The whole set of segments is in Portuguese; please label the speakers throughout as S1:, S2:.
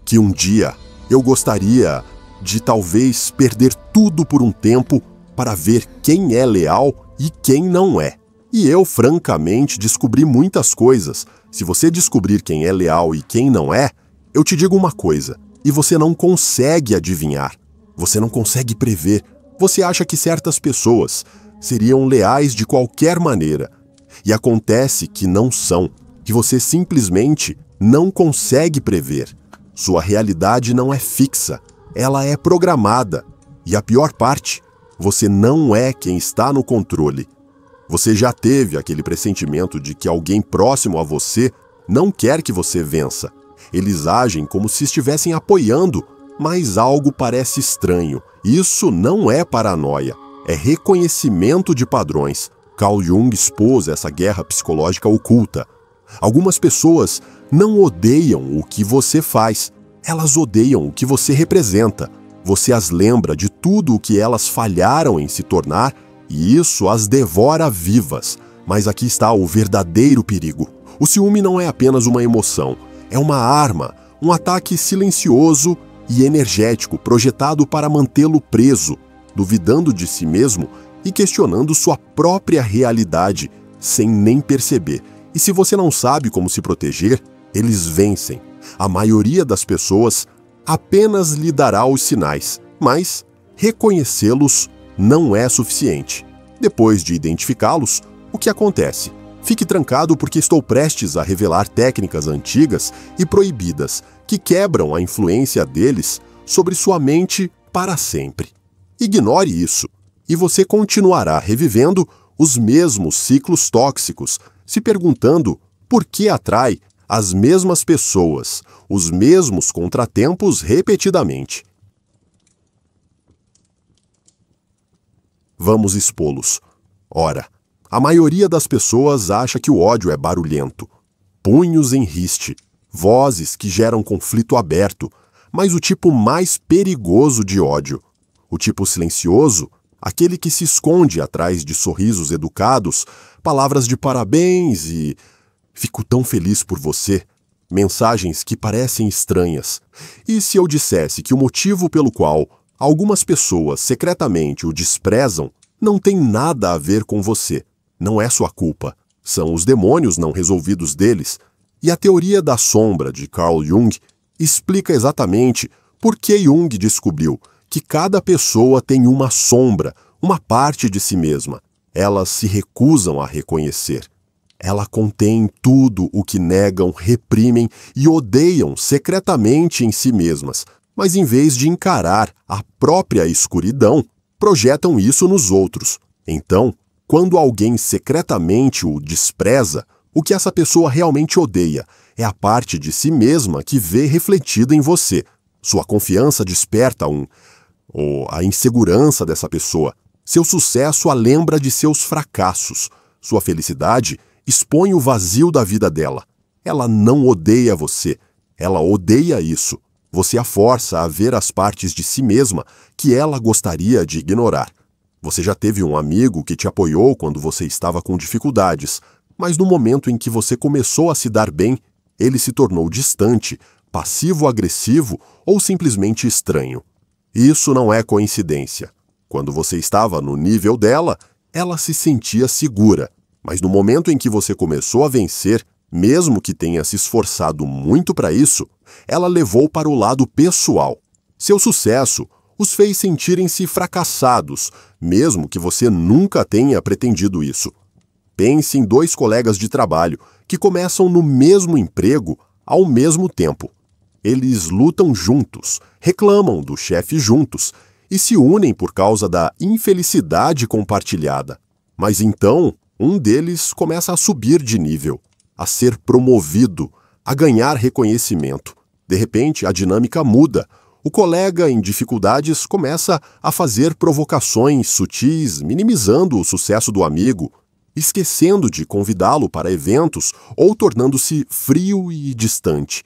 S1: que um dia eu gostaria de talvez perder tudo por um tempo para ver quem é leal e quem não é. E eu, francamente, descobri muitas coisas. Se você descobrir quem é leal e quem não é, eu te digo uma coisa, e você não consegue adivinhar, você não consegue prever. Você acha que certas pessoas seriam leais de qualquer maneira, e acontece que não são, que você simplesmente não consegue prever. Sua realidade não é fixa, ela é programada. E a pior parte, você não é quem está no controle. Você já teve aquele pressentimento de que alguém próximo a você não quer que você vença. Eles agem como se estivessem apoiando, mas algo parece estranho. Isso não é paranoia, é reconhecimento de padrões. Carl Jung expôs essa guerra psicológica oculta. Algumas pessoas não odeiam o que você faz, elas odeiam o que você representa. Você as lembra de tudo o que elas falharam em se tornar e isso as devora vivas. Mas aqui está o verdadeiro perigo. O ciúme não é apenas uma emoção, é uma arma, um ataque silencioso e energético projetado para mantê-lo preso, duvidando de si mesmo e questionando sua própria realidade sem nem perceber. E se você não sabe como se proteger, eles vencem. A maioria das pessoas apenas lhe dará os sinais, mas reconhecê-los não é suficiente. Depois de identificá-los, o que acontece? Fique trancado porque estou prestes a revelar técnicas antigas e proibidas que quebram a influência deles sobre sua mente para sempre. Ignore isso, e você continuará revivendo os mesmos ciclos tóxicos, se perguntando por que atrai as mesmas pessoas, os mesmos contratempos repetidamente. Vamos expô-los. Ora, a maioria das pessoas acha que o ódio é barulhento. Punhos em riste, vozes que geram conflito aberto, mas o tipo mais perigoso de ódio, o tipo silencioso, aquele que se esconde atrás de sorrisos educados, palavras de parabéns e "fico tão feliz por você", mensagens que parecem estranhas. E se eu dissesse que o motivo pelo qual algumas pessoas secretamente o desprezam não tem nada a ver com você, não é sua culpa, são os demônios não resolvidos deles. E a teoria da sombra de Carl Jung explica exatamente por que Jung descobriu que cada pessoa tem uma sombra, uma parte de si mesma. Elas se recusam a reconhecer. Ela contém tudo o que negam, reprimem e odeiam secretamente em si mesmas, mas em vez de encarar a própria escuridão, projetam isso nos outros. Então, quando alguém secretamente o despreza, o que essa pessoa realmente odeia é a parte de si mesma que vê refletida em você. Sua confiança desperta a insegurança dessa pessoa. Seu sucesso a lembra de seus fracassos. Sua felicidade expõe o vazio da vida dela. Ela não odeia você. Ela odeia isso. Você a força a ver as partes de si mesma que ela gostaria de ignorar. Você já teve um amigo que te apoiou quando você estava com dificuldades, mas no momento em que você começou a se dar bem, ele se tornou distante, passivo-agressivo ou simplesmente estranho. Isso não é coincidência. Quando você estava no nível dela, ela se sentia segura, mas no momento em que você começou a vencer, mesmo que tenha se esforçado muito para isso, ela levou para o lado pessoal. Seu sucesso os fez sentirem-se fracassados, mesmo que você nunca tenha pretendido isso. Pense em dois colegas de trabalho que começam no mesmo emprego ao mesmo tempo. Eles lutam juntos, reclamam do chefe juntos e se unem por causa da infelicidade compartilhada. Mas então, um deles começa a subir de nível, a ser promovido, a ganhar reconhecimento. De repente, a dinâmica muda. O colega em dificuldades começa a fazer provocações sutis, minimizando o sucesso do amigo, esquecendo de convidá-lo para eventos ou tornando-se frio e distante.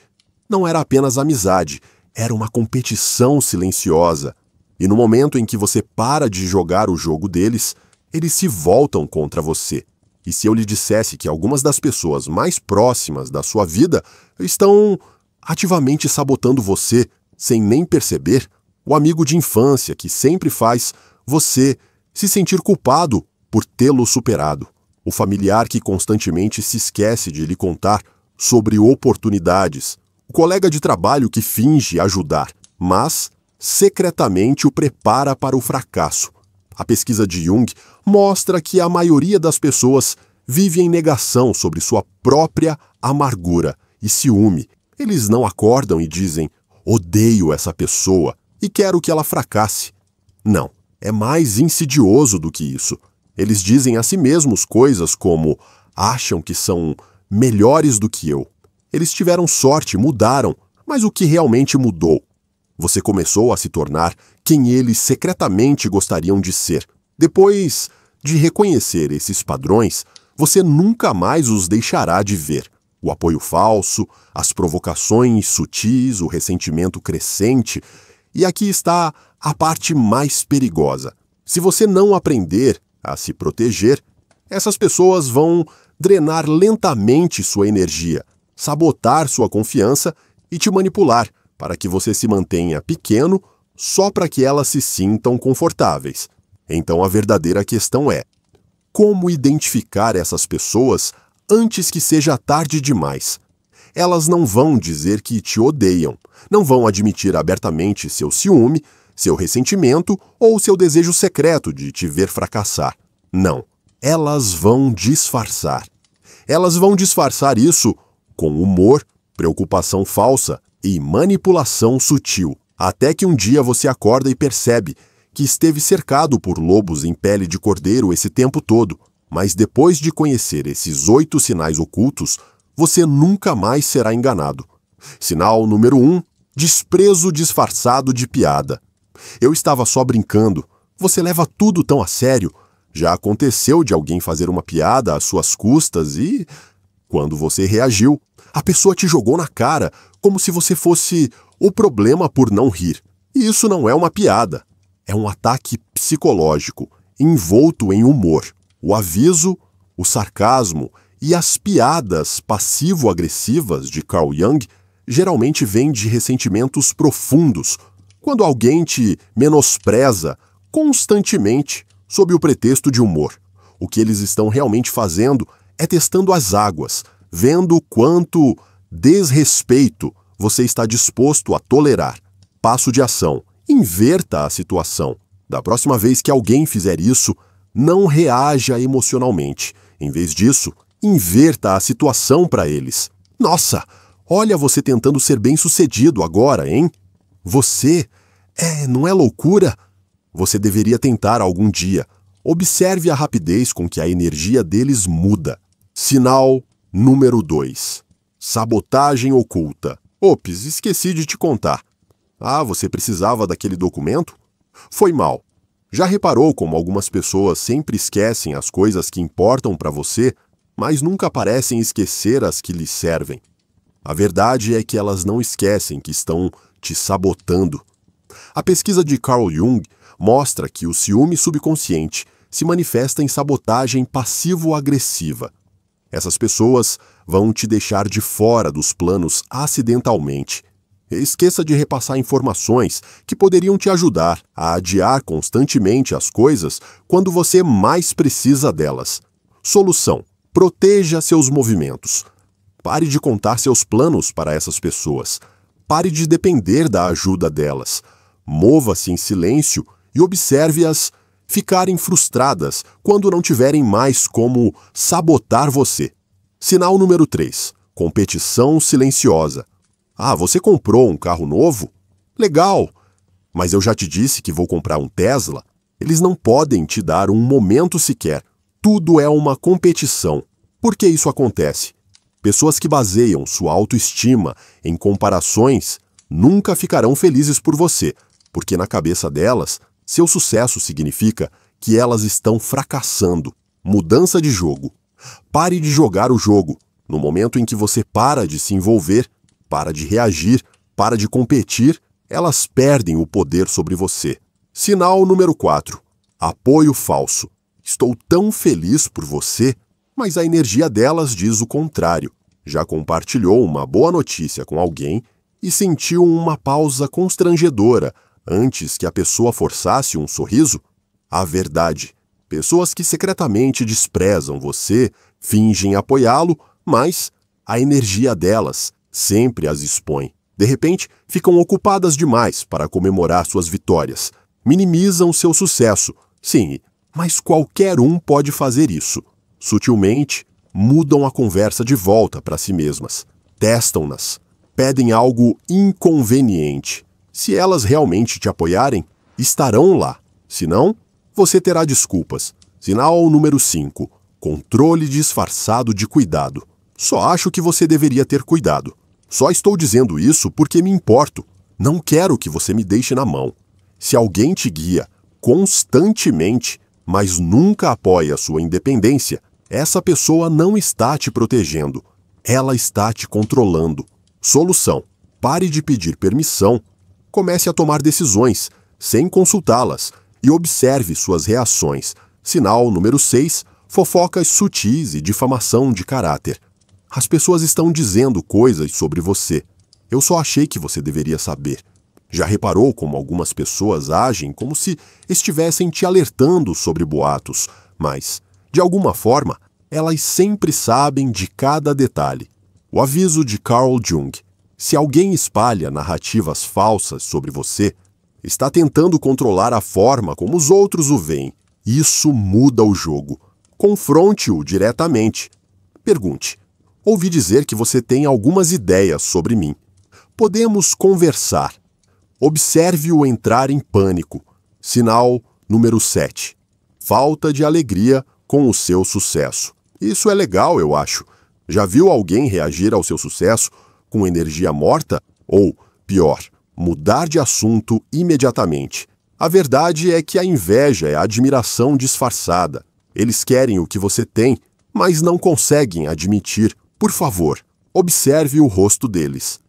S1: Não era apenas amizade, era uma competição silenciosa. E no momento em que você para de jogar o jogo deles, eles se voltam contra você. E se eu lhe dissesse que algumas das pessoas mais próximas da sua vida estão ativamente sabotando você sem nem perceber, o amigo de infância que sempre faz você se sentir culpado por tê-lo superado, o familiar que constantemente se esquece de lhe contar sobre oportunidades, o colega de trabalho que finge ajudar, mas secretamente o prepara para o fracasso. A pesquisa de Jung mostra que a maioria das pessoas vive em negação sobre sua própria amargura e ciúme. Eles não acordam e dizem: odeio essa pessoa e quero que ela fracasse. Não, é mais insidioso do que isso. Eles dizem a si mesmos coisas como: acham que são melhores do que eu. Eles tiveram sorte, mudaram, mas o que realmente mudou? Você começou a se tornar quem eles secretamente gostariam de ser. Depois de reconhecer esses padrões, você nunca mais os deixará de ver. O apoio falso, as provocações sutis, o ressentimento crescente. E aqui está a parte mais perigosa. Se você não aprender a se proteger, essas pessoas vão drenar lentamente sua energia, sabotar sua confiança e te manipular para que você se mantenha pequeno só para que elas se sintam confortáveis. Então a verdadeira questão é: como identificar essas pessoas antes que seja tarde demais? Elas não vão dizer que te odeiam, não vão admitir abertamente seu ciúme, seu ressentimento ou seu desejo secreto de te ver fracassar. Não, elas vão disfarçar. Elas vão disfarçar isso com humor, preocupação falsa e manipulação sutil, até que um dia você acorda e percebe que esteve cercado por lobos em pele de cordeiro esse tempo todo, mas depois de conhecer esses 8 sinais ocultos, você nunca mais será enganado. Sinal número 1, desprezo disfarçado de piada. Eu estava só brincando. Você leva tudo tão a sério. Já aconteceu de alguém fazer uma piada às suas custas e, quando você reagiu, a pessoa te jogou na cara, como se você fosse o problema por não rir. E isso não é uma piada. É um ataque psicológico, envolto em humor. O aviso, o sarcasmo e as piadas passivo-agressivas de Carl Jung geralmente vêm de ressentimentos profundos, quando alguém te menospreza constantemente sob o pretexto de humor. O que eles estão realmente fazendo é testando as águas, vendo quanto desrespeito você está disposto a tolerar. Passo de ação: inverta a situação. Da próxima vez que alguém fizer isso, não reaja emocionalmente. Em vez disso, inverta a situação para eles. Nossa, olha você tentando ser bem-sucedido agora, hein? Você? Não é loucura? Você deveria tentar algum dia. Observe a rapidez com que a energia deles muda. Sinal número 2. Sabotagem oculta. Ops, esqueci de te contar. Ah, você precisava daquele documento? Foi mal. Já reparou como algumas pessoas sempre esquecem as coisas que importam para você, mas nunca parecem esquecer as que lhes servem? A verdade é que elas não esquecem que estão te sabotando. A pesquisa de Carl Jung mostra que o ciúme subconsciente se manifesta em sabotagem passivo-agressiva. Essas pessoas vão te deixar de fora dos planos acidentalmente. Esqueça de repassar informações que poderiam te ajudar a adiar constantemente as coisas quando você mais precisa delas. Solução: proteja seus movimentos. Pare de contar seus planos para essas pessoas. Pare de depender da ajuda delas. Mova-se em silêncio e observe-as ficarem frustradas quando não tiverem mais como sabotar você. Sinal número 3. Competição silenciosa. Ah, você comprou um carro novo? Legal! Mas eu já te disse que vou comprar um Tesla. Eles não podem te dar um momento sequer. Tudo é uma competição. Por que isso acontece? Pessoas que baseiam sua autoestima em comparações nunca ficarão felizes por você, porque na cabeça delas, seu sucesso significa que elas estão fracassando. Mudança de jogo. Pare de jogar o jogo. No momento em que você para de se envolver, para de reagir, para de competir, elas perdem o poder sobre você. Sinal número 4. Apoio falso. Estou tão feliz por você, mas a energia delas diz o contrário. Já compartilhou uma boa notícia com alguém e sentiu uma pausa constrangedora antes que a pessoa forçasse um sorriso? A verdade. Pessoas que secretamente desprezam você fingem apoiá-lo, mas a energia delas sempre as expõe. De repente, ficam ocupadas demais para comemorar suas vitórias. Minimizam seu sucesso. Sim, mas qualquer um pode fazer isso. Sutilmente, mudam a conversa de volta para si mesmas. Testam-nas. Pedem algo inconveniente. Se elas realmente te apoiarem, estarão lá. Se não, você terá desculpas. Sinal número 5. Controle disfarçado de cuidado. Só acho que você deveria ter cuidado. Só estou dizendo isso porque me importo. Não quero que você me deixe na mão. Se alguém te guia constantemente, mas nunca apoia sua independência, essa pessoa não está te protegendo. Ela está te controlando. Solução: pare de pedir permissão. Comece a tomar decisões, sem consultá-las, e observe suas reações. Sinal número 6. Fofocas sutis e difamação de caráter. As pessoas estão dizendo coisas sobre você. Eu só achei que você deveria saber. Já reparou como algumas pessoas agem como se estivessem te alertando sobre boatos, mas, de alguma forma, elas sempre sabem de cada detalhe. O aviso de Carl Jung: se alguém espalha narrativas falsas sobre você, está tentando controlar a forma como os outros o veem. Isso muda o jogo. Confronte-o diretamente. Pergunte: ouvi dizer que você tem algumas ideias sobre mim. Podemos conversar. Observe-o entrar em pânico. Sinal número 7. Falta de alegria com o seu sucesso. Isso é legal, eu acho. Já viu alguém reagir ao seu sucesso com energia morta? Ou, pior, mudar de assunto imediatamente? A verdade é que a inveja é a admiração disfarçada. Eles querem o que você tem, mas não conseguem admitir. Por favor, observe o rosto deles.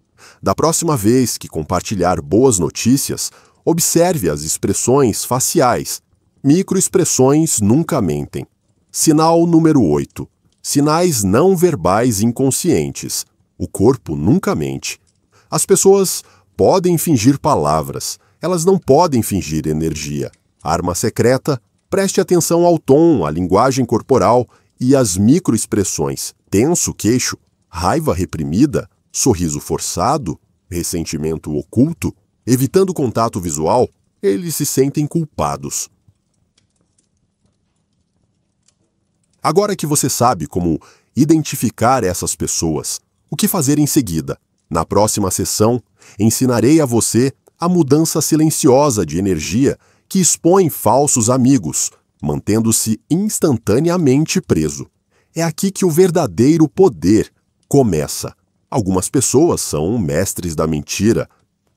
S1: Da próxima vez que compartilhar boas notícias, observe as expressões faciais. Microexpressões nunca mentem. Sinal número 8. Sinais não verbais inconscientes. O corpo nunca mente. As pessoas podem fingir palavras, elas não podem fingir energia. Arma secreta: preste atenção ao tom, à linguagem corporal e às microexpressões. Tenso queixo, raiva reprimida, sorriso forçado, ressentimento oculto, evitando contato visual, eles se sentem culpados. Agora que você sabe como identificar essas pessoas, o que fazer em seguida? Na próxima sessão, ensinarei a você a mudança silenciosa de energia que expõe falsos amigos, mantendo-se instantaneamente preso. É aqui que o verdadeiro poder começa. Algumas pessoas são mestres da mentira.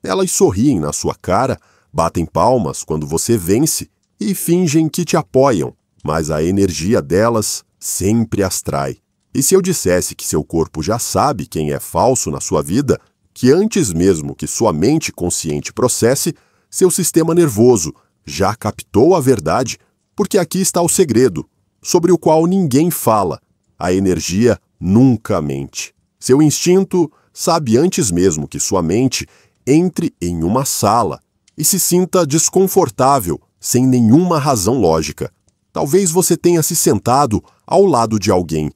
S1: Elas sorriem na sua cara, batem palmas quando você vence e fingem que te apoiam, mas a energia delas sempre as trai. E se eu dissesse que seu corpo já sabe quem é falso na sua vida, que antes mesmo que sua mente consciente processe, seu sistema nervoso já captou a verdade, porque aqui está o segredo, sobre o qual ninguém fala. A energia nunca mente. Seu instinto sabe antes mesmo que sua mente entre em uma sala e se sinta desconfortável sem nenhuma razão lógica. Talvez você tenha se sentado ao lado de alguém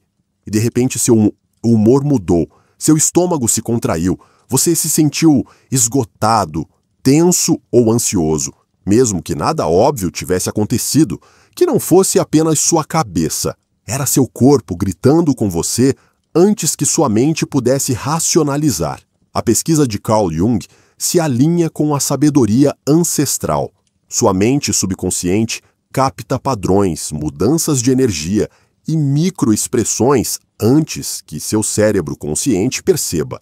S1: e de repente seu humor mudou, seu estômago se contraiu, você se sentiu esgotado, tenso ou ansioso, mesmo que nada óbvio tivesse acontecido, que não fosse apenas sua cabeça. Era seu corpo gritando com você antes que sua mente pudesse racionalizar. A pesquisa de Carl Jung se alinha com a sabedoria ancestral. Sua mente subconsciente capta padrões, mudanças de energia e microexpressões antes que seu cérebro consciente perceba.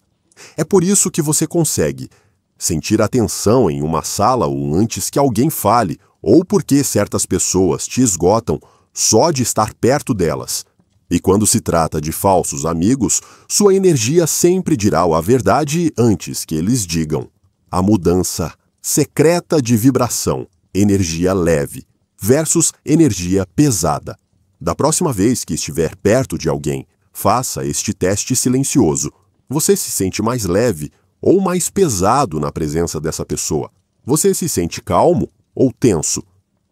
S1: É por isso que você consegue sentir a tensão em uma sala ou antes que alguém fale, ou porque certas pessoas te esgotam só de estar perto delas. E quando se trata de falsos amigos, sua energia sempre dirá a verdade antes que eles digam. A mudança secreta de vibração, energia leve, versus energia pesada. Da próxima vez que estiver perto de alguém Faça este teste silencioso. Você se sente mais leve ou mais pesado na presença dessa pessoa? Você se sente calmo ou tenso?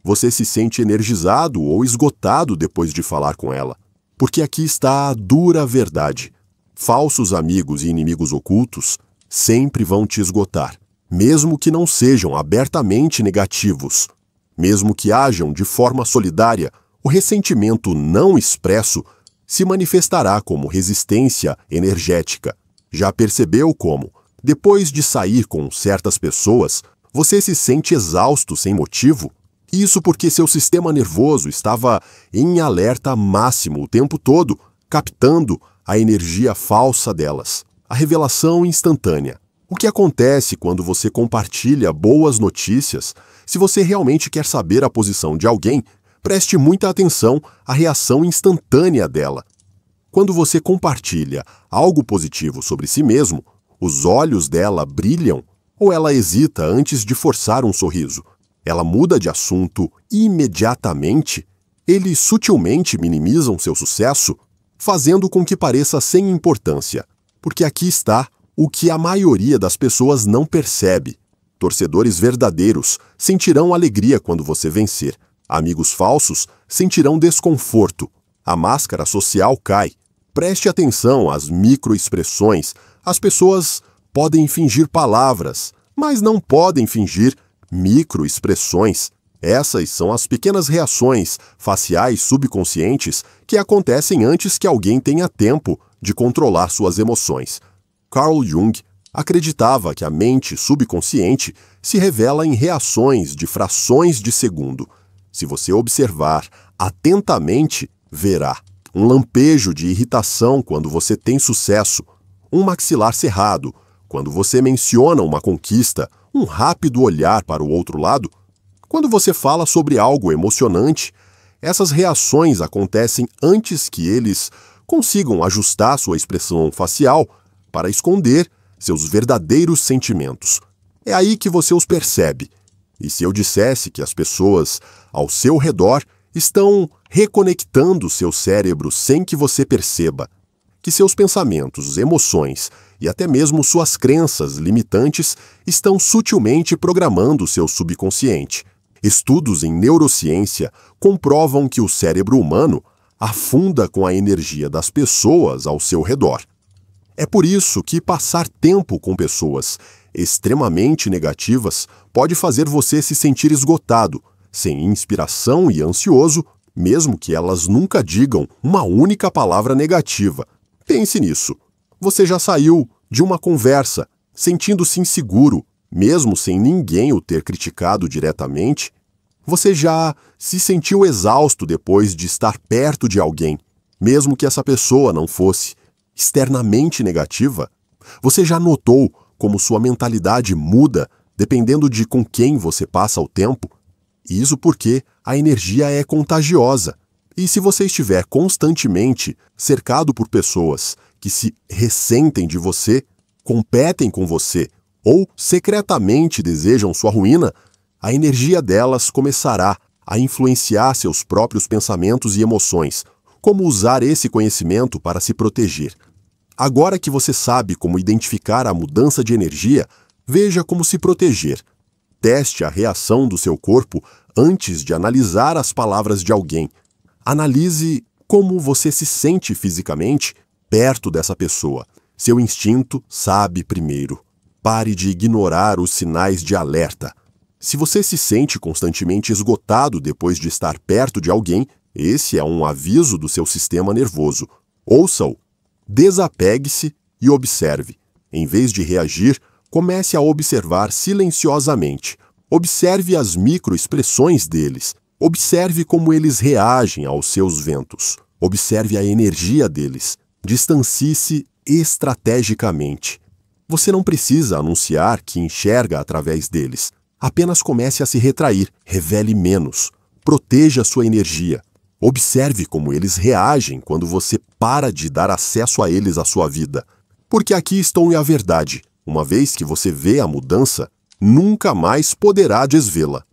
S1: Você se sente energizado ou esgotado depois de falar com ela? Porque aqui está a dura verdade. Falsos amigos e inimigos ocultos sempre vão te esgotar, mesmo que não sejam abertamente negativos. Mesmo que hajam de forma solidária, o ressentimento não expresso se manifestará como resistência energética. Já percebeu como, depois de sair com certas pessoas, você se sente exausto sem motivo? Isso porque seu sistema nervoso estava em alerta máximo o tempo todo, captando a energia falsa delas. A revelação instantânea. O que acontece quando você compartilha boas notícias? Se você realmente quer saber a posição de alguém, preste muita atenção à reação instantânea dela. Quando você compartilha algo positivo sobre si mesmo, os olhos dela brilham ou ela hesita antes de forçar um sorriso? Ela muda de assunto imediatamente? Eles sutilmente minimizam seu sucesso, fazendo com que pareça sem importância. Porque aqui está o que a maioria das pessoas não percebe. Torcedores verdadeiros sentirão alegria quando você vencer. Amigos falsos sentirão desconforto. A máscara social cai. Preste atenção às microexpressões. As pessoas podem fingir palavras, mas não podem fingir microexpressões. Essas são as pequenas reações faciais subconscientes que acontecem antes que alguém tenha tempo de controlar suas emoções. Carl Jung acreditava que a mente subconsciente se revela em reações de frações de segundo. Se você observar atentamente, verá um lampejo de irritação quando você tem sucesso, um maxilar cerrado quando você menciona uma conquista, um rápido olhar para o outro lado. Quando você fala sobre algo emocionante, essas reações acontecem antes que eles consigam ajustar sua expressão facial para esconder seus verdadeiros sentimentos. É aí que você os percebe. E se eu dissesse que as pessoas ao seu redor estão reconectando seu cérebro sem que você perceba, que seus pensamentos, emoções e até mesmo suas crenças limitantes estão sutilmente programando seu subconsciente. Estudos em neurociência comprovam que o cérebro humano afunda com a energia das pessoas ao seu redor. É por isso que passar tempo com pessoas extremamente negativas pode fazer você se sentir esgotado, sem inspiração e ansioso, mesmo que elas nunca digam uma única palavra negativa. Pense nisso. Você já saiu de uma conversa sentindo-se inseguro, mesmo sem ninguém o ter criticado diretamente? Você já se sentiu exausto depois de estar perto de alguém, mesmo que essa pessoa não fosse externamente negativa? Você já notou como sua mentalidade muda dependendo de com quem você passa o tempo? Isso porque a energia é contagiosa. E se você estiver constantemente cercado por pessoas que se ressentem de você, competem com você ou secretamente desejam sua ruína, a energia delas começará a influenciar seus próprios pensamentos e emoções. Como usar esse conhecimento para se proteger? Agora que você sabe como identificar a mudança de energia, veja como se proteger. Teste a reação do seu corpo antes de analisar as palavras de alguém. Analise como você se sente fisicamente perto dessa pessoa. Seu instinto sabe primeiro. Pare de ignorar os sinais de alerta. Se você se sente constantemente esgotado depois de estar perto de alguém, esse é um aviso do seu sistema nervoso. Ouça-o. Desapegue-se e observe. Em vez de reagir, comece a observar silenciosamente. Observe as microexpressões deles. Observe como eles reagem aos seus ventos. Observe a energia deles. Distancie-se estrategicamente. Você não precisa anunciar que enxerga através deles. Apenas comece a se retrair. Revele menos. Proteja sua energia. Observe como eles reagem quando você para de dar acesso a eles à sua vida. Porque aqui estão a verdade. Uma vez que você vê a mudança, nunca mais poderá desvê-la.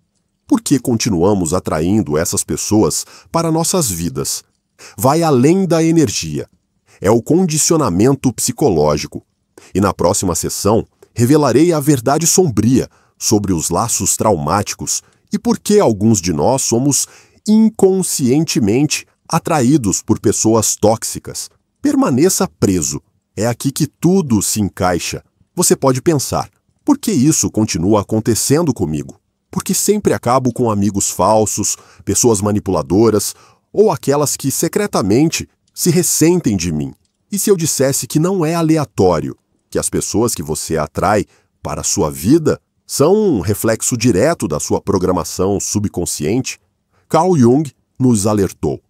S1: Por que continuamos atraindo essas pessoas para nossas vidas? Vai além da energia. é o condicionamento psicológico. E na próxima sessão, revelarei a verdade sombria sobre os laços traumáticos e por que alguns de nós somos inconscientemente atraídos por pessoas tóxicas. Permaneça preso. É aqui que tudo se encaixa. Você pode pensar, por que isso continua acontecendo comigo? Porque sempre acabo com amigos falsos, pessoas manipuladoras ou aquelas que secretamente se ressentem de mim. E se eu dissesse que não é aleatório, que as pessoas que você atrai para a sua vida são um reflexo direto da sua programação subconsciente? Carl Jung nos alertou.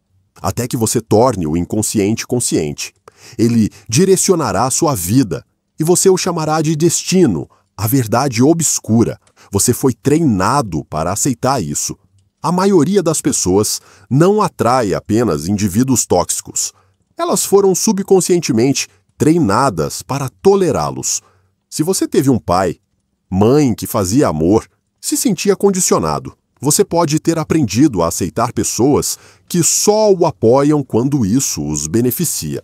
S1: Até que você torne o inconsciente consciente. Ele direcionará a sua vida e você o chamará de destino, a verdade obscura. Você foi treinado para aceitar isso. A maioria das pessoas não atrai apenas indivíduos tóxicos. Elas foram subconscientemente treinadas para tolerá-los. Se você teve um pai, mãe que fazia amor, se sentia condicionado. Você pode ter aprendido a aceitar pessoas que só o apoiam quando isso os beneficia.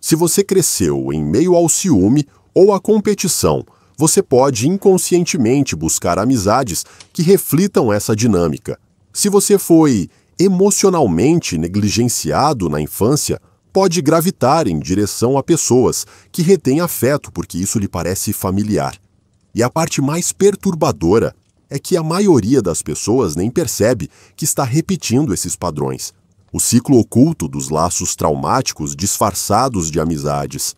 S1: Se você cresceu em meio ao ciúme ou à competição, você pode inconscientemente buscar amizades que reflitam essa dinâmica. Se você foi emocionalmente negligenciado na infância, pode gravitar em direção a pessoas que retêm afeto porque isso lhe parece familiar. E a parte mais perturbadora é que a maioria das pessoas nem percebe que está repetindo esses padrões. O ciclo oculto dos laços traumáticos disfarçados de amizades.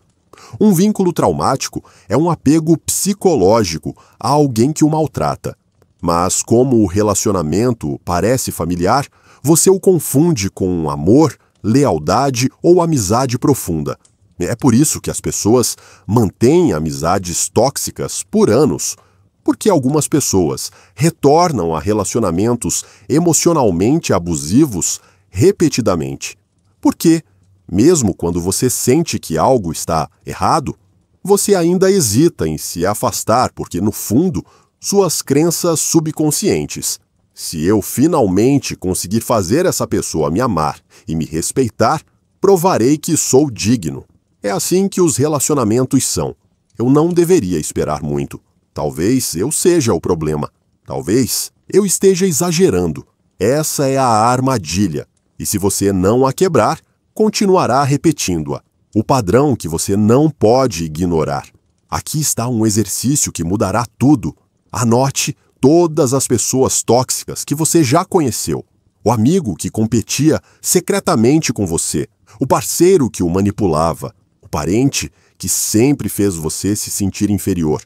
S1: Um vínculo traumático é um apego psicológico a alguém que o maltrata. Mas como o relacionamento parece familiar, você o confunde com amor, lealdade ou amizade profunda. É por isso que as pessoas mantêm amizades tóxicas por anos, porque algumas pessoas retornam a relacionamentos emocionalmente abusivos repetidamente. Porque, mesmo quando você sente que algo está errado, você ainda hesita em se afastar porque, no fundo, suas crenças subconscientes. Se eu finalmente conseguir fazer essa pessoa me amar e me respeitar, provarei que sou digno. É assim que os relacionamentos são. Eu não deveria esperar muito. Talvez eu seja o problema. Talvez eu esteja exagerando. Essa é a armadilha. E se você não a quebrar, continuará repetindo-a. O padrão que você não pode ignorar. Aqui está um exercício que mudará tudo. Anote todas as pessoas tóxicas que você já conheceu. O amigo que competia secretamente com você. O parceiro que o manipulava. O parente que sempre fez você se sentir inferior.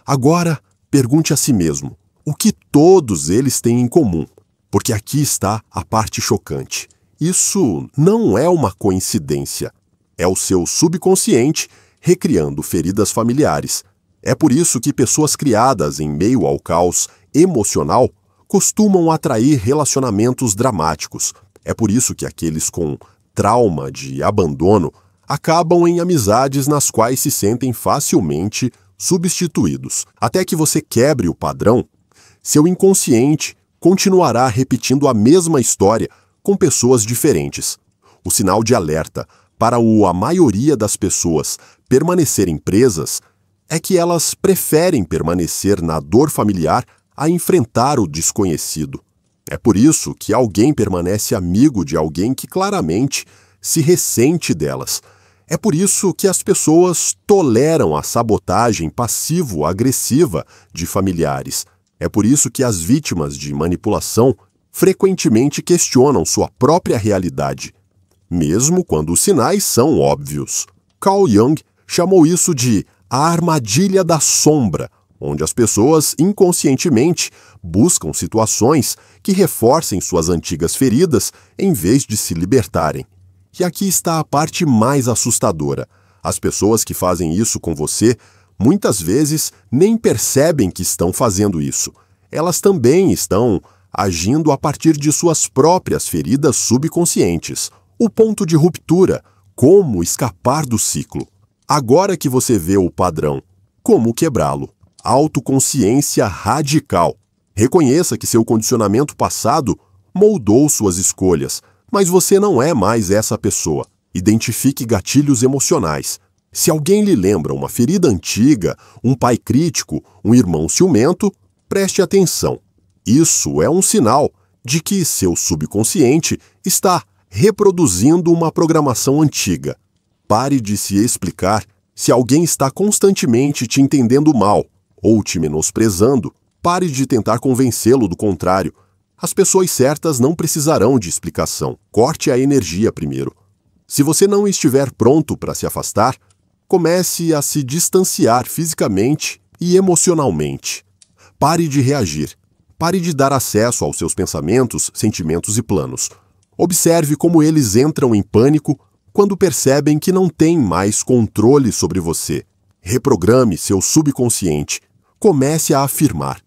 S1: Agora, pergunte a si mesmo, o que todos eles têm em comum? Porque aqui está a parte chocante. Isso não é uma coincidência. É o seu subconsciente recriando feridas familiares. É por isso que pessoas criadas em meio ao caos emocional costumam atrair relacionamentos dramáticos. É por isso que aqueles com trauma de abandono acabam em amizades nas quais se sentem facilmente substituídos. Até que você quebre o padrão, seu inconsciente continuará repetindo a mesma história com pessoas diferentes. O sinal de alerta para a maioria das pessoas permanecerem presas é que elas preferem permanecer na dor familiar a enfrentar o desconhecido. É por isso que alguém permanece amigo de alguém que claramente se ressente delas. É por isso que as pessoas toleram a sabotagem passivo-agressiva de familiares. É por isso que as vítimas de manipulação frequentemente questionam sua própria realidade, mesmo quando os sinais são óbvios. Carl Jung chamou isso de a armadilha da sombra, onde as pessoas inconscientemente buscam situações que reforcem suas antigas feridas em vez de se libertarem. E aqui está a parte mais assustadora. As pessoas que fazem isso com você, muitas vezes nem percebem que estão fazendo isso. Elas também estão agindo a partir de suas próprias feridas subconscientes. O ponto de ruptura, como escapar do ciclo. Agora que você vê o padrão, como quebrá-lo? Autoconsciência radical. Reconheça que seu condicionamento passado moldou suas escolhas, mas você não é mais essa pessoa. Identifique gatilhos emocionais. Se alguém lhe lembra uma ferida antiga, um pai crítico, um irmão ciumento, preste atenção. Isso é um sinal de que seu subconsciente está reproduzindo uma programação antiga. Pare de se explicar se alguém está constantemente te entendendo mal ou te menosprezando. Pare de tentar convencê-lo do contrário. As pessoas certas não precisarão de explicação. Corte a energia primeiro. Se você não estiver pronto para se afastar, comece a se distanciar fisicamente e emocionalmente. Pare de reagir. Pare de dar acesso aos seus pensamentos, sentimentos e planos. Observe como eles entram em pânico quando percebem que não têm mais controle sobre você. Reprograme seu subconsciente. Comece a afirmar: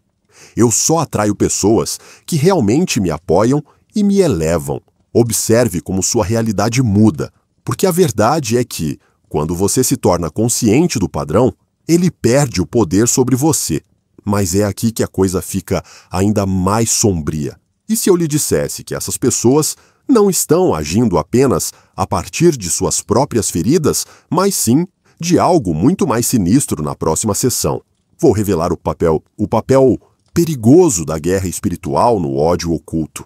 S1: eu só atraio pessoas que realmente me apoiam e me elevam. Observe como sua realidade muda, porque a verdade é que, quando você se torna consciente do padrão, ele perde o poder sobre você. Mas é aqui que a coisa fica ainda mais sombria. E se eu lhe dissesse que essas pessoas não estão agindo apenas a partir de suas próprias feridas, mas sim de algo muito mais sinistro na próxima sessão? Vou revelar o papel perigoso da guerra espiritual no ódio oculto.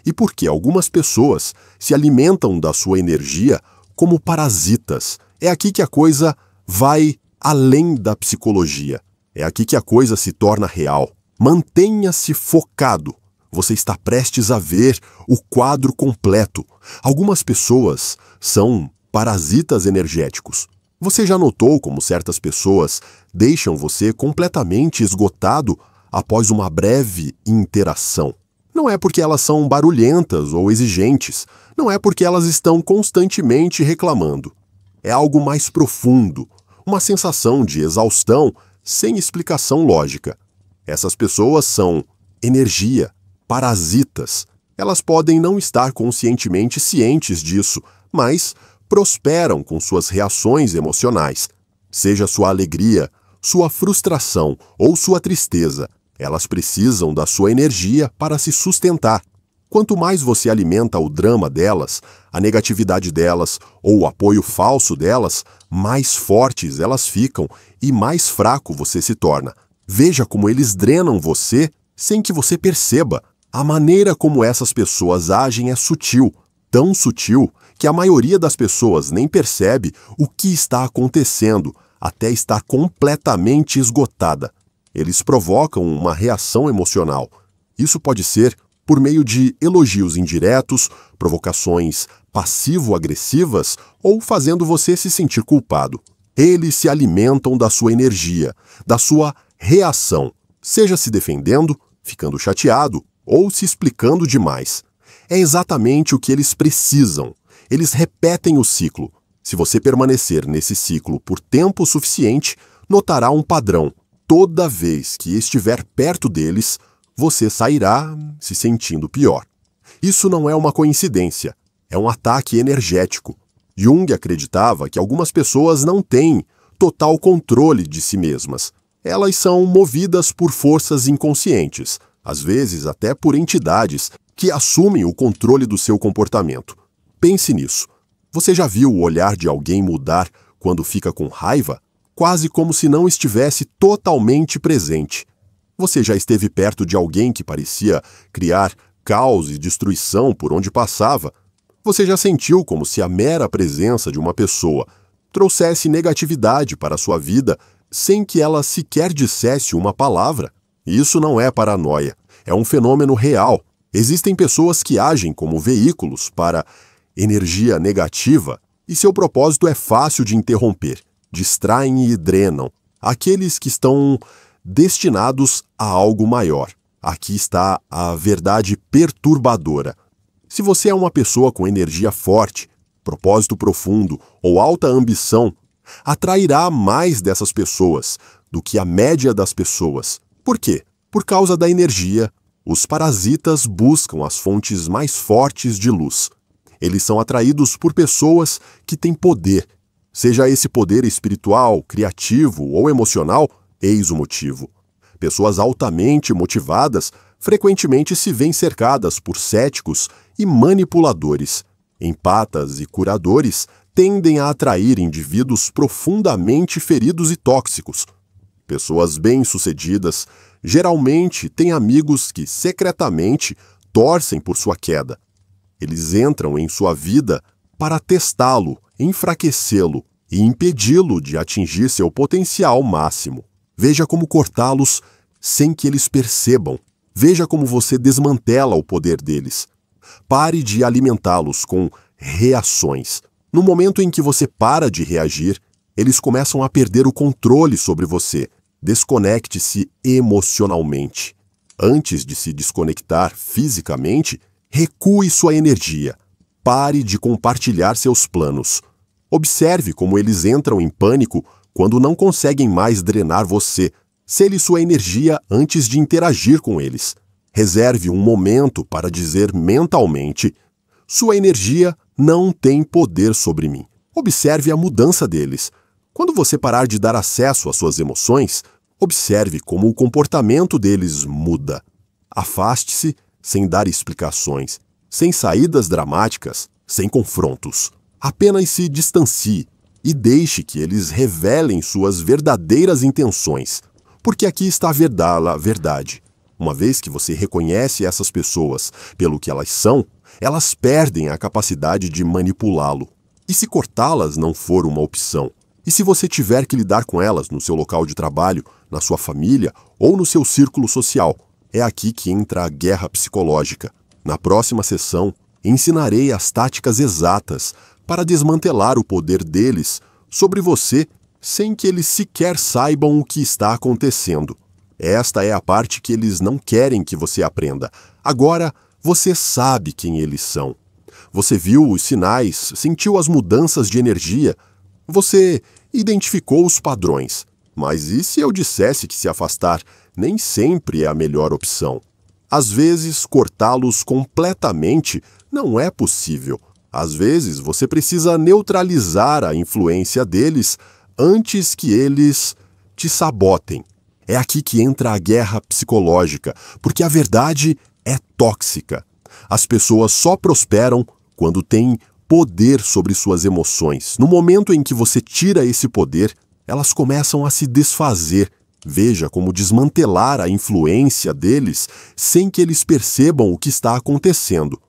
S1: E por que algumas pessoas se alimentam da sua energia como parasitas. É aqui que a coisa vai além da psicologia. É aqui que a coisa se torna real. Mantenha-se focado. Você está prestes a ver o quadro completo. Algumas pessoas são parasitas energéticos. Você já notou como certas pessoas deixam você completamente esgotado após uma breve interação? Não é porque elas são barulhentas ou exigentes. Não é porque elas estão constantemente reclamando. É algo mais profundo, uma sensação de exaustão sem explicação lógica. Essas pessoas são energia, parasitas. Elas podem não estar conscientemente cientes disso, mas prosperam com suas reações emocionais. Seja sua alegria, sua frustração ou sua tristeza, elas precisam da sua energia para se sustentar. Quanto mais você alimenta o drama delas, a negatividade delas ou o apoio falso delas, mais fortes elas ficam e mais fraco você se torna. Veja como eles drenam você sem que você perceba. A maneira como essas pessoas agem é sutil, tão sutil que a maioria das pessoas nem percebe o que está acontecendo até estar completamente esgotada. Eles provocam uma reação emocional. Isso pode ser por meio de elogios indiretos, provocações passivo-agressivas ou fazendo você se sentir culpado. Eles se alimentam da sua energia, da sua reação, seja se defendendo, ficando chateado ou se explicando demais. É exatamente o que eles precisam. Eles repetem o ciclo. Se você permanecer nesse ciclo por tempo suficiente, notará um padrão. Toda vez que estiver perto deles, você sairá se sentindo pior. Isso não é uma coincidência, é um ataque energético. Jung acreditava que algumas pessoas não têm total controle de si mesmas. Elas são movidas por forças inconscientes, às vezes até por entidades que assumem o controle do seu comportamento. Pense nisso. Você já viu o olhar de alguém mudar quando fica com raiva? Quase como se não estivesse totalmente presente. Você já esteve perto de alguém que parecia criar caos e destruição por onde passava? Você já sentiu como se a mera presença de uma pessoa trouxesse negatividade para a sua vida sem que ela sequer dissesse uma palavra? Isso não é paranoia, é um fenômeno real. Existem pessoas que agem como veículos para energia negativa e seu propósito é fácil de interromper. Distraem e drenam aqueles que estão destinados a algo maior. Aqui está a verdade perturbadora. Se você é uma pessoa com energia forte, propósito profundo ou alta ambição, atrairá mais dessas pessoas do que a média das pessoas. Por quê? Por causa da energia. Os parasitas buscam as fontes mais fortes de luz. Eles são atraídos por pessoas que têm poder. Seja esse poder espiritual, criativo ou emocional, eis o motivo. Pessoas altamente motivadas frequentemente se veem cercadas por céticos e manipuladores. Empatas e curadores tendem a atrair indivíduos profundamente feridos e tóxicos. Pessoas bem-sucedidas geralmente têm amigos que secretamente torcem por sua queda. Eles entram em sua vida para testá-lo, enfraquecê-lo e impedi-lo de atingir seu potencial máximo. Veja como cortá-los sem que eles percebam. Veja como você desmantela o poder deles. Pare de alimentá-los com reações. No momento em que você para de reagir, eles começam a perder o controle sobre você. Desconecte-se emocionalmente. Antes de se desconectar fisicamente, recue sua energia. Pare de compartilhar seus planos. Observe como eles entram em pânico quando não conseguem mais drenar você. Sele sua energia antes de interagir com eles. Reserve um momento para dizer mentalmente: sua energia não tem poder sobre mim. Observe a mudança deles. Quando você parar de dar acesso às suas emoções, observe como o comportamento deles muda. Afaste-se sem dar explicações, sem saídas dramáticas, sem confrontos. Apenas se distancie e deixe que eles revelem suas verdadeiras intenções, porque aqui está a verdade. Uma vez que você reconhece essas pessoas pelo que elas são, elas perdem a capacidade de manipulá-lo. E se cortá-las não for uma opção? E se você tiver que lidar com elas no seu local de trabalho, na sua família ou no seu círculo social? É aqui que entra a guerra psicológica. Na próxima sessão, ensinarei as táticas exatas para desmantelar o poder deles sobre você sem que eles sequer saibam o que está acontecendo. Esta é a parte que eles não querem que você aprenda. Agora, você sabe quem eles são. Você viu os sinais, sentiu as mudanças de energia. Você identificou os padrões. Mas e se eu dissesse que se afastar nem sempre é a melhor opção? Às vezes, cortá-los completamente não é possível. Às vezes, você precisa neutralizar a influência deles antes que eles te sabotem. É aqui que entra a guerra psicológica, porque a verdade é tóxica. As pessoas só prosperam quando têm poder sobre suas emoções. No momento em que você tira esse poder, elas começam a se desfazer. Veja como desmantelar a influência deles sem que eles percebam o que está acontecendo.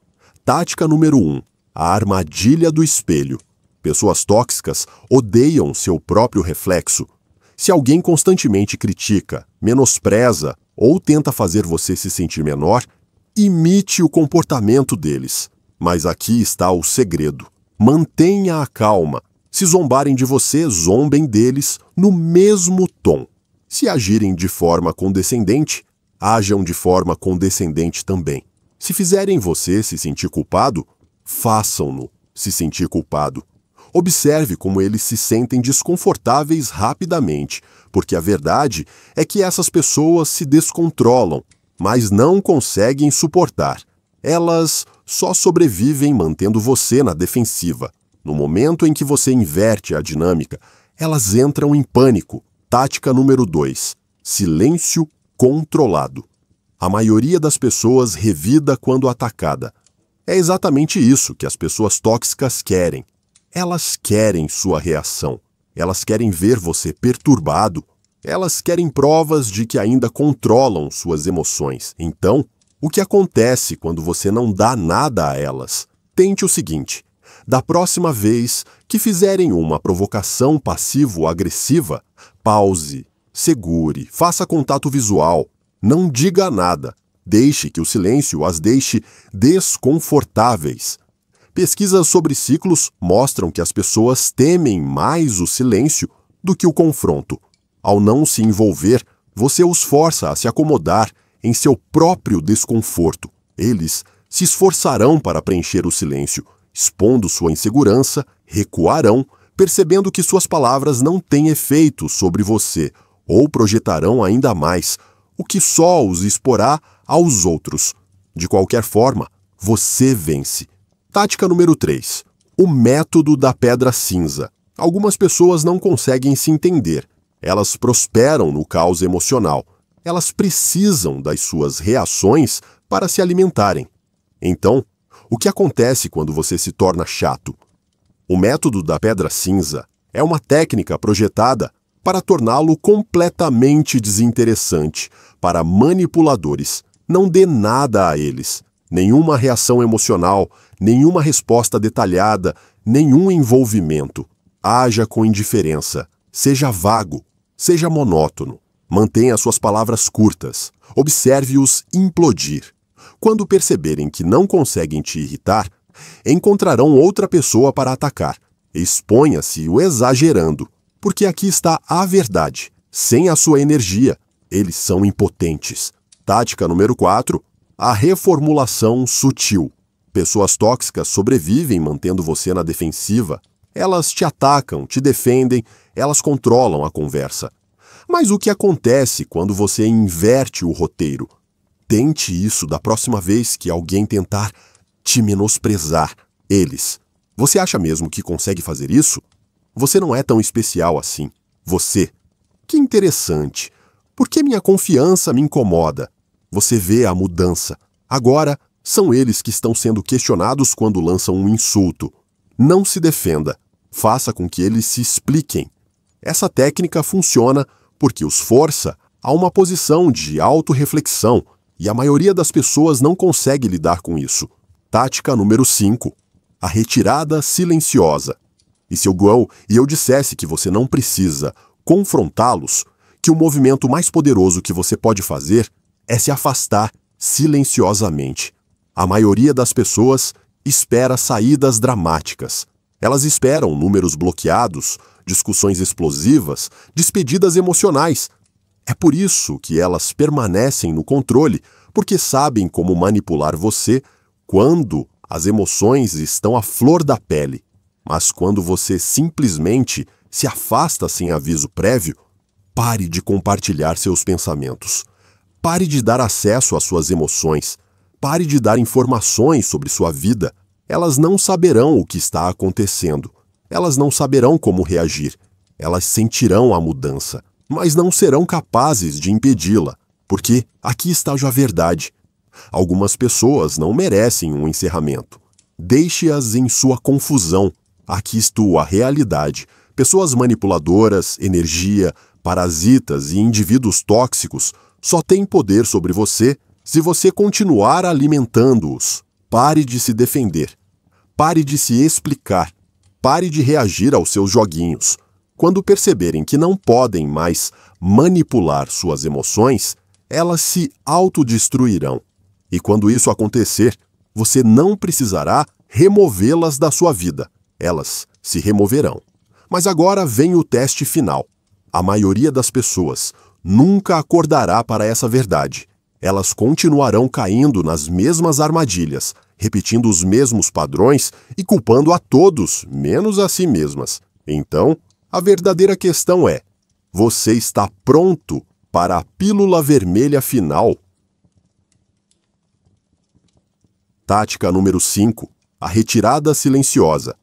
S1: Tática número 1. A armadilha do espelho. Pessoas tóxicas odeiam seu próprio reflexo. Se alguém constantemente critica, menospreza ou tenta fazer você se sentir menor, imite o comportamento deles. Mas aqui está o segredo. Mantenha a calma. Se zombarem de você, zombem deles no mesmo tom. Se agirem de forma condescendente, ajam de forma condescendente também. Se fizerem você se sentir culpado, façam-no se sentir culpado. Observe como eles se sentem desconfortáveis rapidamente, porque a verdade é que essas pessoas se descontrolam, mas não conseguem suportar. Elas só sobrevivem mantendo você na defensiva. No momento em que você inverte a dinâmica, elas entram em pânico. Tática número 2. Silêncio controlado. A maioria das pessoas revida quando atacada. É exatamente isso que as pessoas tóxicas querem. Elas querem sua reação. Elas querem ver você perturbado. Elas querem provas de que ainda controlam suas emoções. Então, o que acontece quando você não dá nada a elas? Tente o seguinte: da próxima vez que fizerem uma provocação passivo-agressiva, pause, segure, faça contato visual, não diga nada. Deixe que o silêncio as deixe desconfortáveis. Pesquisas sobre ciclos mostram que as pessoas temem mais o silêncio do que o confronto. Ao não se envolver, você os força a se acomodar em seu próprio desconforto. Eles se esforçarão para preencher o silêncio, expondo sua insegurança, recuarão, percebendo que suas palavras não têm efeito sobre você, ou projetarão ainda mais, o que só os exporá aos outros. De qualquer forma, você vence. Tática número 3. O método da pedra cinza. Algumas pessoas não conseguem se entender. Elas prosperam no caos emocional. Elas precisam das suas reações para se alimentarem. Então, o que acontece quando você se torna chato? O método da pedra cinza é uma técnica projetada para torná-lo completamente desinteressante para manipuladores. Não dê nada a eles, nenhuma reação emocional, nenhuma resposta detalhada, nenhum envolvimento. Haja com indiferença, seja vago, seja monótono. Mantenha suas palavras curtas, observe-os implodir. Quando perceberem que não conseguem te irritar, encontrarão outra pessoa para atacar. Exponha-se o exagerando, porque aqui está a verdade. Sem a sua energia, eles são impotentes. Tática número 4. A reformulação sutil. Pessoas tóxicas sobrevivem mantendo você na defensiva. Elas te atacam, te defendem, elas controlam a conversa. Mas o que acontece quando você inverte o roteiro? Tente isso da próxima vez que alguém tentar te menosprezar. Eles. Você acha mesmo que consegue fazer isso? Você não é tão especial assim. Você. Que interessante. Por que minha confiança me incomoda? Você vê a mudança. Agora, são eles que estão sendo questionados quando lançam um insulto. Não se defenda. Faça com que eles se expliquem. Essa técnica funciona porque os força a uma posição de autorreflexão e a maioria das pessoas não consegue lidar com isso. Tática número 5. A retirada silenciosa. E se eu dissesse que você não precisa confrontá-los, que o movimento mais poderoso que você pode fazer é se afastar silenciosamente. A maioria das pessoas espera saídas dramáticas. Elas esperam números bloqueados, discussões explosivas, despedidas emocionais. É por isso que elas permanecem no controle, porque sabem como manipular você quando as emoções estão à flor da pele. Mas quando você simplesmente se afasta sem aviso prévio, pare de compartilhar seus pensamentos. Pare de dar acesso às suas emoções. Pare de dar informações sobre sua vida. Elas não saberão o que está acontecendo. Elas não saberão como reagir. Elas sentirão a mudança, mas não serão capazes de impedi-la, porque aqui está a verdade. Algumas pessoas não merecem um encerramento. Deixe-as em sua confusão. Aqui está a realidade. Pessoas manipuladoras, energia, parasitas e indivíduos tóxicos só têm poder sobre você se você continuar alimentando-os. Pare de se defender. Pare de se explicar. Pare de reagir aos seus joguinhos. Quando perceberem que não podem mais manipular suas emoções, elas se autodestruirão. E quando isso acontecer, você não precisará removê-las da sua vida. Elas se removerão. Mas agora vem o teste final. A maioria das pessoas nunca acordará para essa verdade. Elas continuarão caindo nas mesmas armadilhas, repetindo os mesmos padrões e culpando a todos, menos a si mesmas. Então, a verdadeira questão é: você está pronto para a pílula vermelha final? Tática número 5. A retirada silenciosa.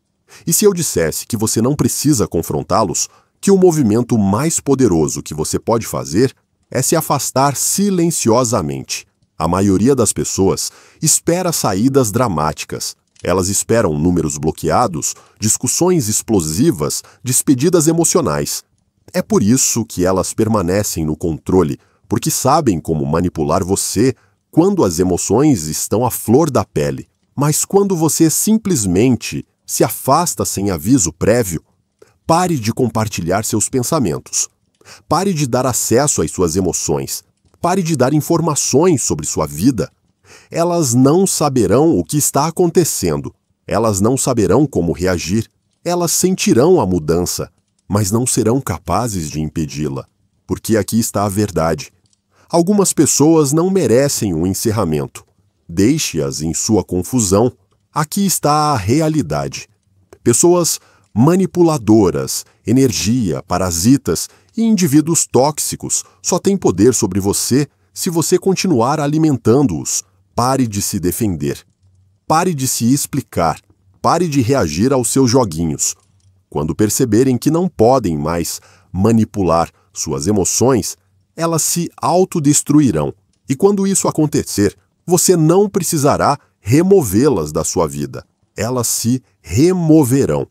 S1: E se eu dissesse que você não precisa confrontá-los, que o movimento mais poderoso que você pode fazer é se afastar silenciosamente. A maioria das pessoas espera saídas dramáticas. Elas esperam números bloqueados, discussões explosivas, despedidas emocionais. É por isso que elas permanecem no controle, porque sabem como manipular você quando as emoções estão à flor da pele. Mas quando você simplesmente se afasta sem aviso prévio, pare de compartilhar seus pensamentos. Pare de dar acesso às suas emoções. Pare de dar informações sobre sua vida. Elas não saberão o que está acontecendo. Elas não saberão como reagir. Elas sentirão a mudança, mas não serão capazes de impedi-la. Porque aqui está a verdade. Algumas pessoas não merecem um encerramento. Deixe-as em sua confusão. Aqui está a realidade. Pessoas manipuladoras, energia, parasitas e indivíduos tóxicos só têm poder sobre você se você continuar alimentando-os. Pare de se defender. Pare de se explicar. Pare de reagir aos seus joguinhos. Quando perceberem que não podem mais manipular suas emoções, elas se autodestruirão. E quando isso acontecer, você não precisará removê-las da sua vida. Elas se removerão.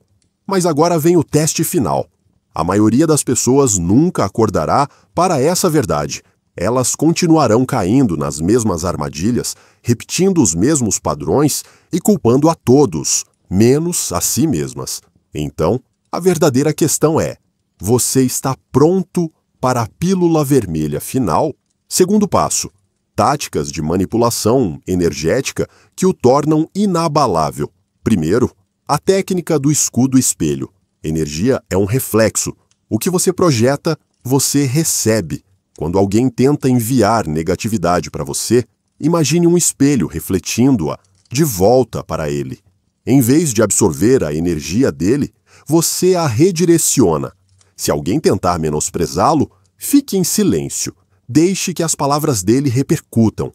S1: Mas agora vem o teste final. A maioria das pessoas nunca acordará para essa verdade. Elas continuarão caindo nas mesmas armadilhas, repetindo os mesmos padrões e culpando a todos, menos a si mesmas. Então, a verdadeira questão é: você está pronto para a pílula vermelha final? Segundo passo: táticas de manipulação energética que o tornam inabalável. Primeiro, a técnica do escudo-espelho. Energia é um reflexo. O que você projeta, você recebe. Quando alguém tenta enviar negatividade para você, imagine um espelho refletindo-a de volta para ele. Em vez de absorver a energia dele, você a redireciona. Se alguém tentar menosprezá-lo, fique em silêncio. Deixe que as palavras dele repercutam.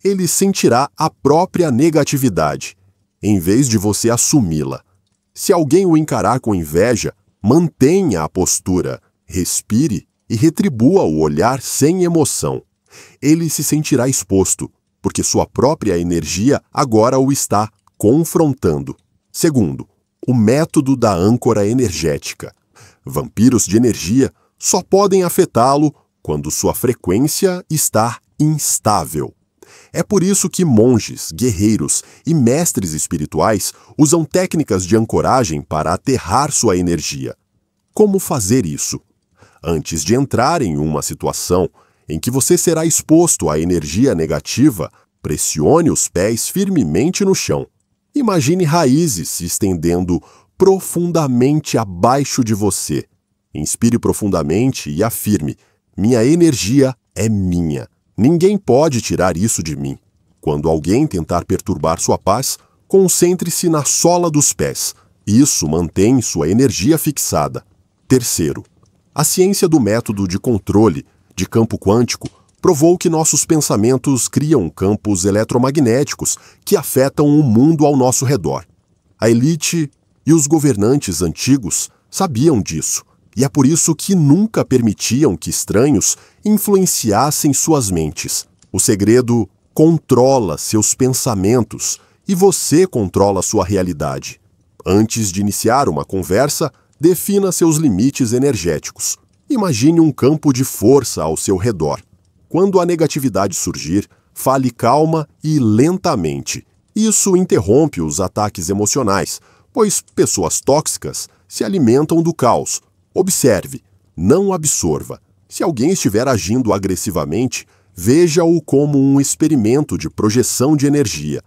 S1: Ele sentirá a própria negatividade, em vez de você assumi-la. Se alguém o encarar com inveja, mantenha a postura, respire e retribua o olhar sem emoção. Ele se sentirá exposto, porque sua própria energia agora o está confrontando. Segundo, o método da âncora energética. Vampiros de energia só podem afetá-lo quando sua frequência está instável. É por isso que monges, guerreiros e mestres espirituais usam técnicas de ancoragem para aterrar sua energia. Como fazer isso? Antes de entrar em uma situação em que você será exposto à energia negativa, pressione os pés firmemente no chão. Imagine raízes se estendendo profundamente abaixo de você. Inspire profundamente e afirme: minha energia é minha. Ninguém pode tirar isso de mim. Quando alguém tentar perturbar sua paz, concentre-se na sola dos pés. Isso mantém sua energia fixada. Terceiro, a ciência do método de controle de campo quântico provou que nossos pensamentos criam campos eletromagnéticos que afetam o mundo ao nosso redor. A elite e os governantes antigos sabiam disso, e é por isso que nunca permitiam que estranhos influenciassem suas mentes. O segredo: controla seus pensamentos e você controla sua realidade. Antes de iniciar uma conversa, defina seus limites energéticos. Imagine um campo de força ao seu redor. Quando a negatividade surgir, fale calma e lentamente. Isso interrompe os ataques emocionais, pois pessoas tóxicas se alimentam do caos. Observe, não absorva. Se alguém estiver agindo agressivamente, veja-o como um experimento de projeção de energia.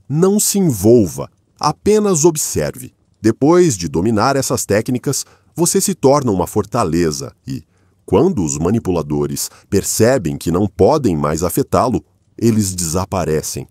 S1: Não se envolva, apenas observe. Depois de dominar essas técnicas, você se torna uma fortaleza e, quando os manipuladores percebem que não podem mais afetá-lo, eles desaparecem.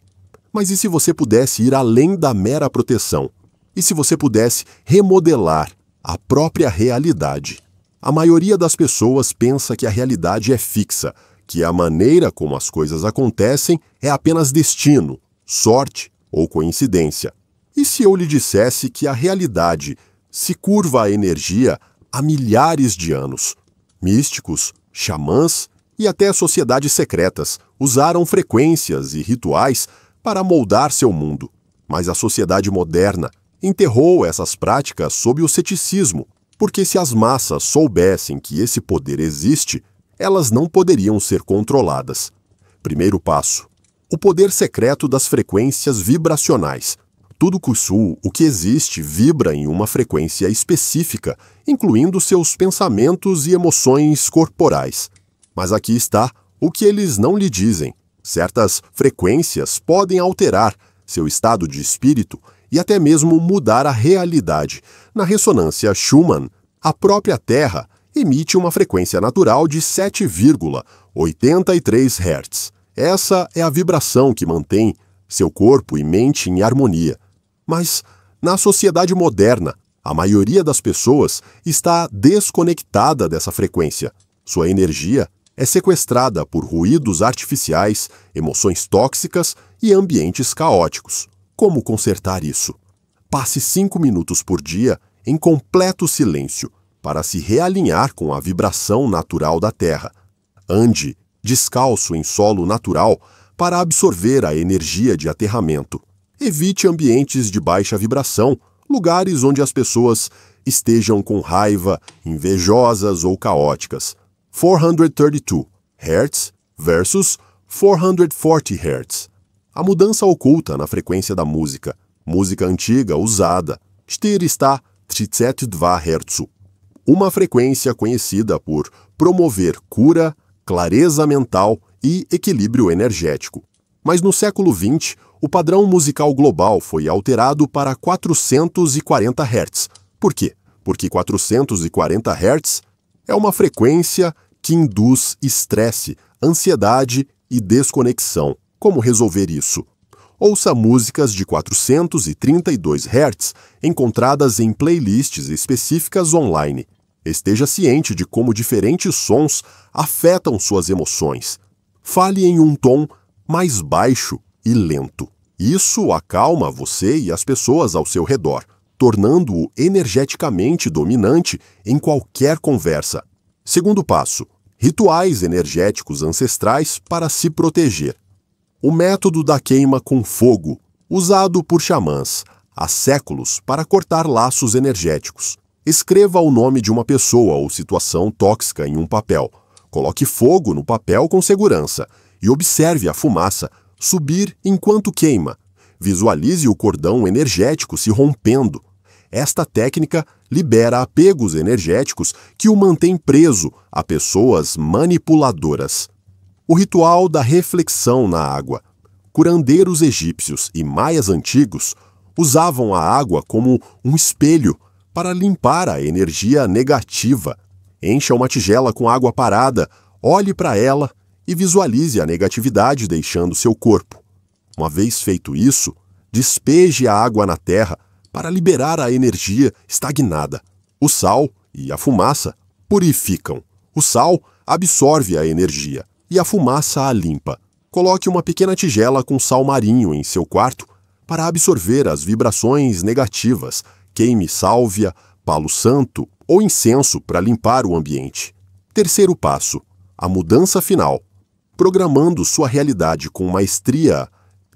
S1: Mas e se você pudesse ir além da mera proteção? E se você pudesse remodelar a própria realidade? A maioria das pessoas pensa que a realidade é fixa, que a maneira como as coisas acontecem é apenas destino, sorte ou coincidência. E se eu lhe dissesse que a realidade se curva à energia há milhares de anos? Místicos, xamãs e até sociedades secretas usaram frequências e rituais para moldar seu mundo. Mas a sociedade moderna enterrou essas práticas sob o ceticismo, porque se as massas soubessem que esse poder existe, elas não poderiam ser controladas. Primeiro passo: o poder secreto das frequências vibracionais. Tudo o que existe vibra em uma frequência específica, incluindo seus pensamentos e emoções corporais. Mas aqui está o que eles não lhe dizem. Certas frequências podem alterar seu estado de espírito e até mesmo mudar a realidade. Na ressonância Schumann, a própria Terra emite uma frequência natural de 7,83 Hz. Essa é a vibração que mantém seu corpo e mente em harmonia. Mas, na sociedade moderna, a maioria das pessoas está desconectada dessa frequência. Sua energia é sequestrada por ruídos artificiais, emoções tóxicas e ambientes caóticos. Como consertar isso? Passe 5 minutos por dia em completo silêncio para se realinhar com a vibração natural da Terra. Ande descalço em solo natural para absorver a energia de aterramento. Evite ambientes de baixa vibração, lugares onde as pessoas estejam com raiva, invejosas ou caóticas. 432 Hz versus 440 Hz. A mudança oculta na frequência da música. Música antiga usada. 432 Hz. Uma frequência conhecida por promover cura, clareza mental e equilíbrio energético. Mas no século XX, o padrão musical global foi alterado para 440 Hz. Por quê? Porque 440 Hz é uma frequência que induz estresse, ansiedade e desconexão. Como resolver isso? Ouça músicas de 432 Hz encontradas em playlists específicas online. Esteja ciente de como diferentes sons afetam suas emoções. Fale em um tom mais baixo e lento. Isso acalma você e as pessoas ao seu redor, tornando-o energeticamente dominante em qualquer conversa. Segundo passo: rituais energéticos ancestrais para se proteger. O método da queima com fogo, usado por xamãs há séculos para cortar laços energéticos. Escreva o nome de uma pessoa ou situação tóxica em um papel. Coloque fogo no papel com segurança e observe a fumaça subir enquanto queima. Visualize o cordão energético se rompendo. Esta técnica libera apegos energéticos que o mantém preso a pessoas manipuladoras. O ritual da reflexão na água. Curandeiros egípcios e maias antigos usavam a água como um espelho para limpar a energia negativa. Encha uma tigela com água parada, olhe para ela e visualize a negatividade deixando seu corpo. Uma vez feito isso, despeje a água na terra para liberar a energia estagnada. O sal e a fumaça purificam. O sal absorve a energia e a fumaça a limpa. Coloque uma pequena tigela com sal marinho em seu quarto para absorver as vibrações negativas. Queime sálvia, palo santo ou incenso para limpar o ambiente. Terceiro passo: a mudança final. Programando sua realidade com maestria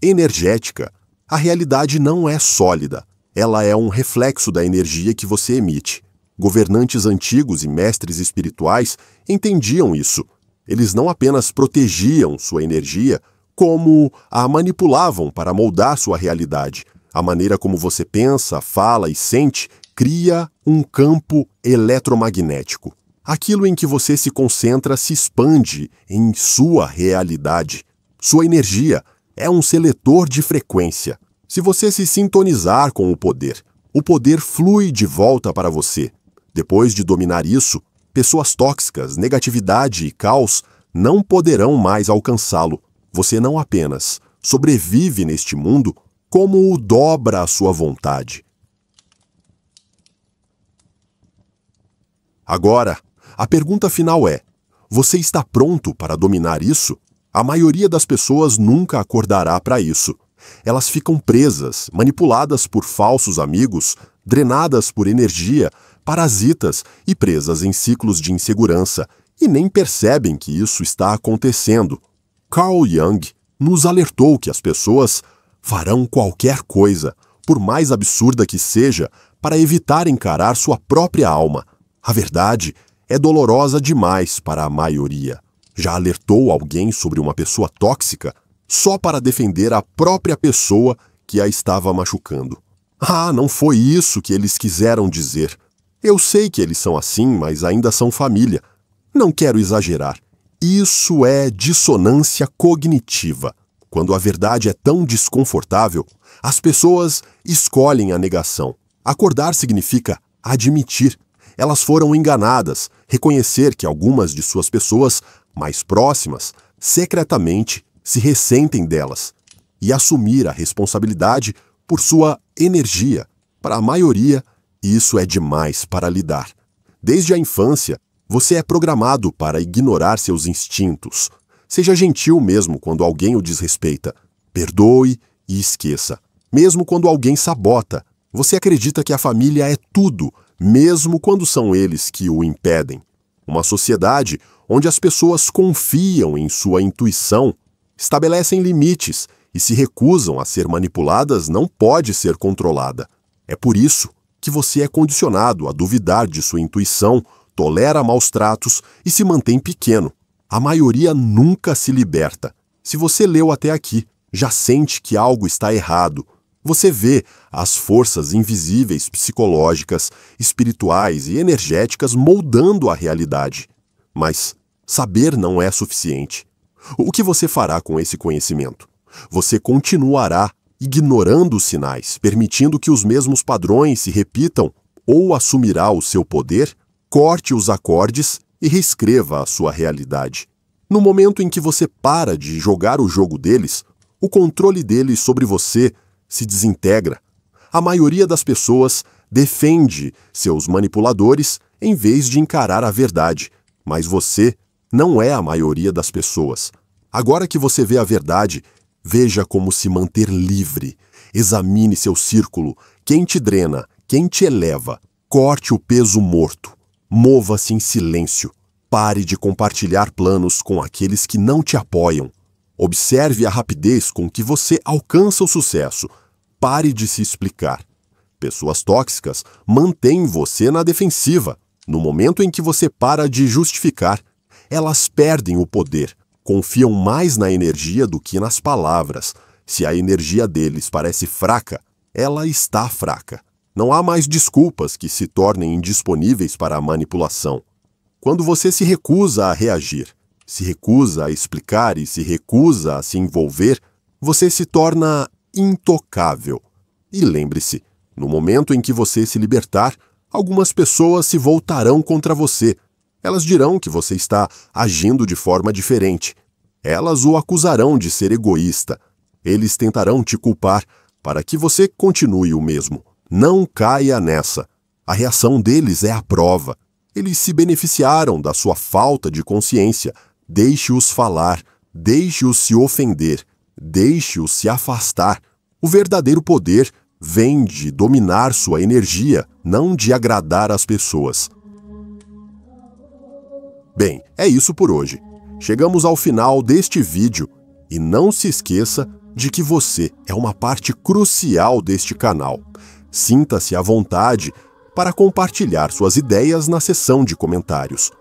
S1: energética, a realidade não é sólida. Ela é um reflexo da energia que você emite. Governantes antigos e mestres espirituais entendiam isso. Eles não apenas protegiam sua energia, como a manipulavam para moldar sua realidade. A maneira como você pensa, fala e sente cria um campo eletromagnético. Aquilo em que você se concentra se expande em sua realidade. Sua energia é um seletor de frequência. Se você se sintonizar com o poder flui de volta para você. Depois de dominar isso, pessoas tóxicas, negatividade e caos não poderão mais alcançá-lo. Você não apenas sobrevive neste mundo, como o dobra a sua vontade. Agora, a pergunta final é: você está pronto para dominar isso? A maioria das pessoas nunca acordará para isso. Elas ficam presas, manipuladas por falsos amigos, drenadas por energia, parasitas e presas em ciclos de insegurança, e nem percebem que isso está acontecendo. Carl Jung nos alertou que as pessoas farão qualquer coisa, por mais absurda que seja, para evitar encarar sua própria alma. A verdade é dolorosa demais para a maioria. Já alertou alguém sobre uma pessoa tóxica só para defender a própria pessoa que a estava machucando? Ah, não foi isso que eles quiseram dizer. Eu sei que eles são assim, mas ainda são família. Não quero exagerar. Isso é dissonância cognitiva. Quando a verdade é tão desconfortável, as pessoas escolhem a negação. Acordar significa admitir. Elas foram enganadas, reconhecer que algumas de suas pessoas mais próximas secretamente se ressentem delas e assumir a responsabilidade por sua energia. Para a maioria, isso é demais para lidar. Desde a infância, você é programado para ignorar seus instintos. Seja gentil mesmo quando alguém o desrespeita. Perdoe e esqueça. Mesmo quando alguém sabota, você acredita que a família é tudo, mesmo quando são eles que o impedem. Uma sociedade onde as pessoas confiam em sua intuição, estabelecem limites e se recusam a ser manipuladas não pode ser controlada. É por isso que você é condicionado a duvidar de sua intuição, tolera maus tratos e se mantém pequeno. A maioria nunca se liberta. Se você leu até aqui, já sente que algo está errado. Você vê as forças invisíveis psicológicas, espirituais e energéticas moldando a realidade. Mas saber não é suficiente. O que você fará com esse conhecimento? Você continuará ignorando os sinais, permitindo que os mesmos padrões se repitam, ou assumirá o seu poder, corte os acordes e reescreva a sua realidade. No momento em que você para de jogar o jogo deles, o controle deles sobre você se desintegra. A maioria das pessoas defende seus manipuladores em vez de encarar a verdade, mas você não é a maioria das pessoas. Agora que você vê a verdade, veja como se manter livre. Examine seu círculo, quem te drena, quem te eleva. Corte o peso morto. Mova-se em silêncio. Pare de compartilhar planos com aqueles que não te apoiam. Observe a rapidez com que você alcança o sucesso. Pare de se explicar. Pessoas tóxicas mantêm você na defensiva. No momento em que você para de justificar, elas perdem o poder. Confiam mais na energia do que nas palavras. Se a energia deles parece fraca, ela está fraca. Não há mais desculpas que se tornem indisponíveis para a manipulação. Quando você se recusa a reagir, se recusa a explicar e se recusa a se envolver, você se torna intocável. E lembre-se, no momento em que você se libertar, algumas pessoas se voltarão contra você. Elas dirão que você está agindo de forma diferente. Elas o acusarão de ser egoísta. Eles tentarão te culpar para que você continue o mesmo. Não caia nessa. A reação deles é a prova. Eles se beneficiaram da sua falta de consciência. Deixe-os falar, deixe-os se ofender, deixe-os se afastar. O verdadeiro poder vem de dominar sua energia, não de agradar as pessoas. Bem, é isso por hoje. Chegamos ao final deste vídeo e não se esqueça de que você é uma parte crucial deste canal. Sinta-se à vontade para compartilhar suas ideias na seção de comentários.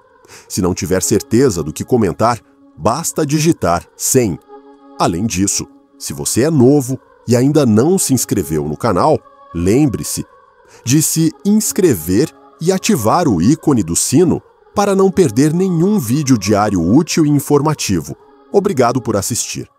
S1: Se não tiver certeza do que comentar, basta digitar 100. Além disso, se você é novo e ainda não se inscreveu no canal, lembre-se de se inscrever e ativar o ícone do sino para não perder nenhum vídeo diário útil e informativo. Obrigado por assistir.